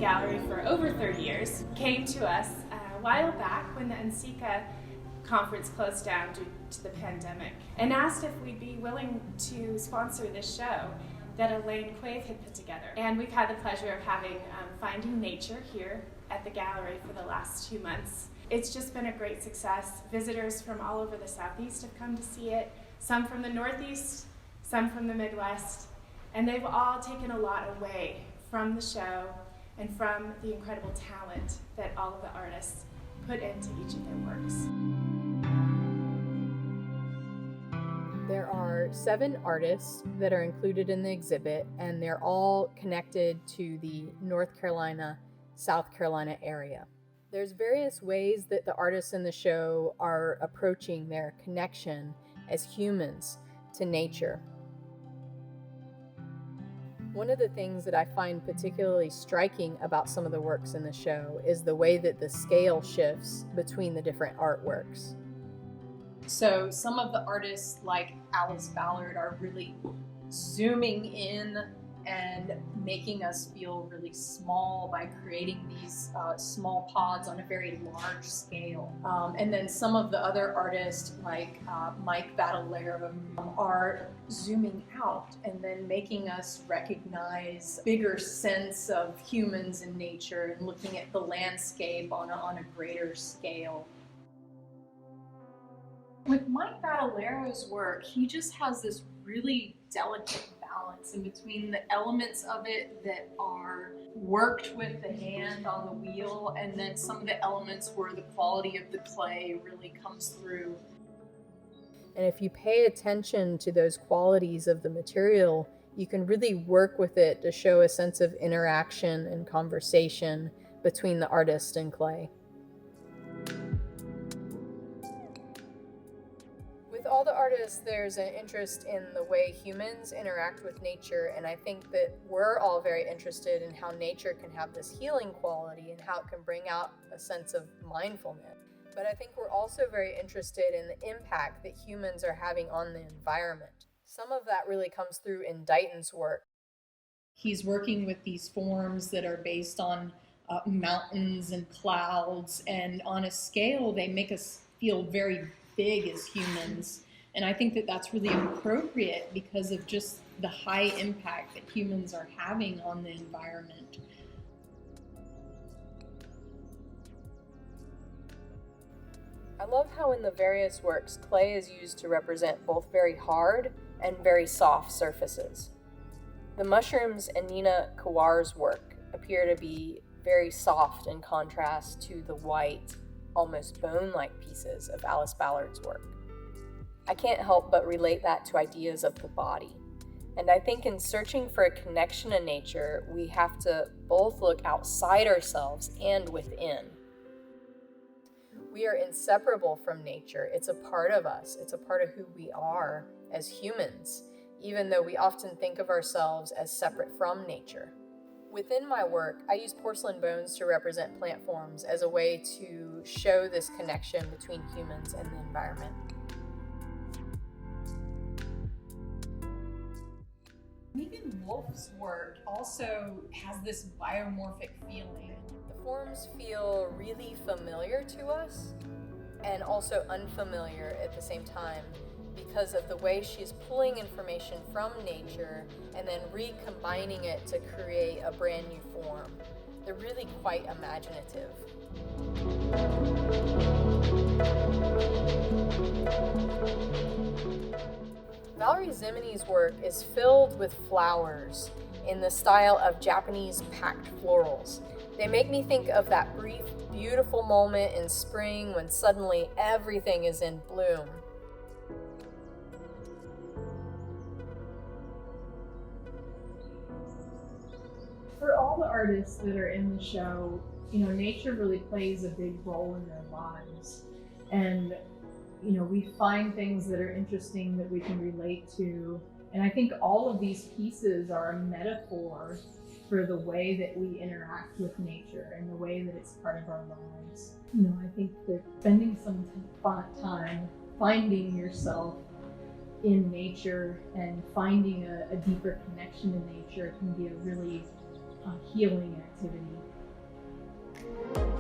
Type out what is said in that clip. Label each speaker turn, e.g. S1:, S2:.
S1: gallery for over 30 years, came to us a while back when the NCECA conference closed down due to the pandemic and asked if we'd be willing to sponsor this show that Elaine Quave had put together. And we've had the pleasure of having Finding Nature here at the gallery for the last 2 months. It's just been a great success. Visitors from all over the Southeast have come to see it, some from the Northeast, some from the Midwest, and they've all taken a lot away from the show and from the incredible talent that all of the artists put into each of their works.
S2: There are 7 artists that are included in the exhibit, and they're all connected to the North Carolina, South Carolina area. There's various ways that the artists in the show are approaching their connection as humans to nature. One of the things that I find particularly striking about some of the works in the show is the way that the scale shifts between the different artworks.
S3: So some of the artists like Alice Ballard are really zooming in and making us feel really small by creating these small pods on a very large scale. And then some of the other artists like Mike Vadalero are zooming out and then making us recognize bigger sense of humans and nature and looking at the landscape on a greater scale. With Mike Vadalero's work, he just has this really delicate balance in between the elements of it that are worked with the hand on the wheel and then some of the elements where the quality of the clay really comes through.
S2: And if you pay attention to those qualities of the material, you can really work with it to show a sense of interaction and conversation between the artist and clay. With all the artists, there's an interest in the way humans interact with nature, and I think that we're all very interested in how nature can have this healing quality and how it can bring out a sense of mindfulness. But I think we're also very interested in the impact that humans are having on the environment. Some of that really comes through in Dighton's work.
S3: He's working with these forms that are based on mountains and clouds, and on a scale they make us feel very big as humans. And I think that that's really appropriate because of just the high impact that humans are having on the environment.
S2: I love how in the various works, clay is used to represent both very hard and very soft surfaces. The mushrooms in Nina Kawar's work appear to be very soft in contrast to the white, almost bone-like pieces of Alice Ballard's work. I can't help but relate that to ideas of the body. And I think in searching for a connection in nature, we have to both look outside ourselves and within. We are inseparable from nature. It's a part of us. It's a part of who we are as humans, even though we often think of ourselves as separate from nature. Within my work, I use porcelain bones to represent plant forms as a way to show this connection between humans and the environment.
S3: Megan Wolf's work also has this biomorphic feeling.
S2: The forms feel really familiar to us and also unfamiliar at the same time because of the way she's pulling information from nature and then recombining it to create a brand new form. They're really quite imaginative. Valerie Zimony's work is filled with flowers in the style of Japanese packed florals. They make me think of that brief, beautiful moment in spring when suddenly everything is in bloom.
S4: For all the artists that are in the show, nature really plays a big role in their lives. And, we find things that are interesting that we can relate to. And I think all of these pieces are a metaphor for the way that we interact with nature and the way that it's part of our lives. I think that spending some time finding yourself in nature and finding a deeper connection to nature can be a really healing activity.
S1: life.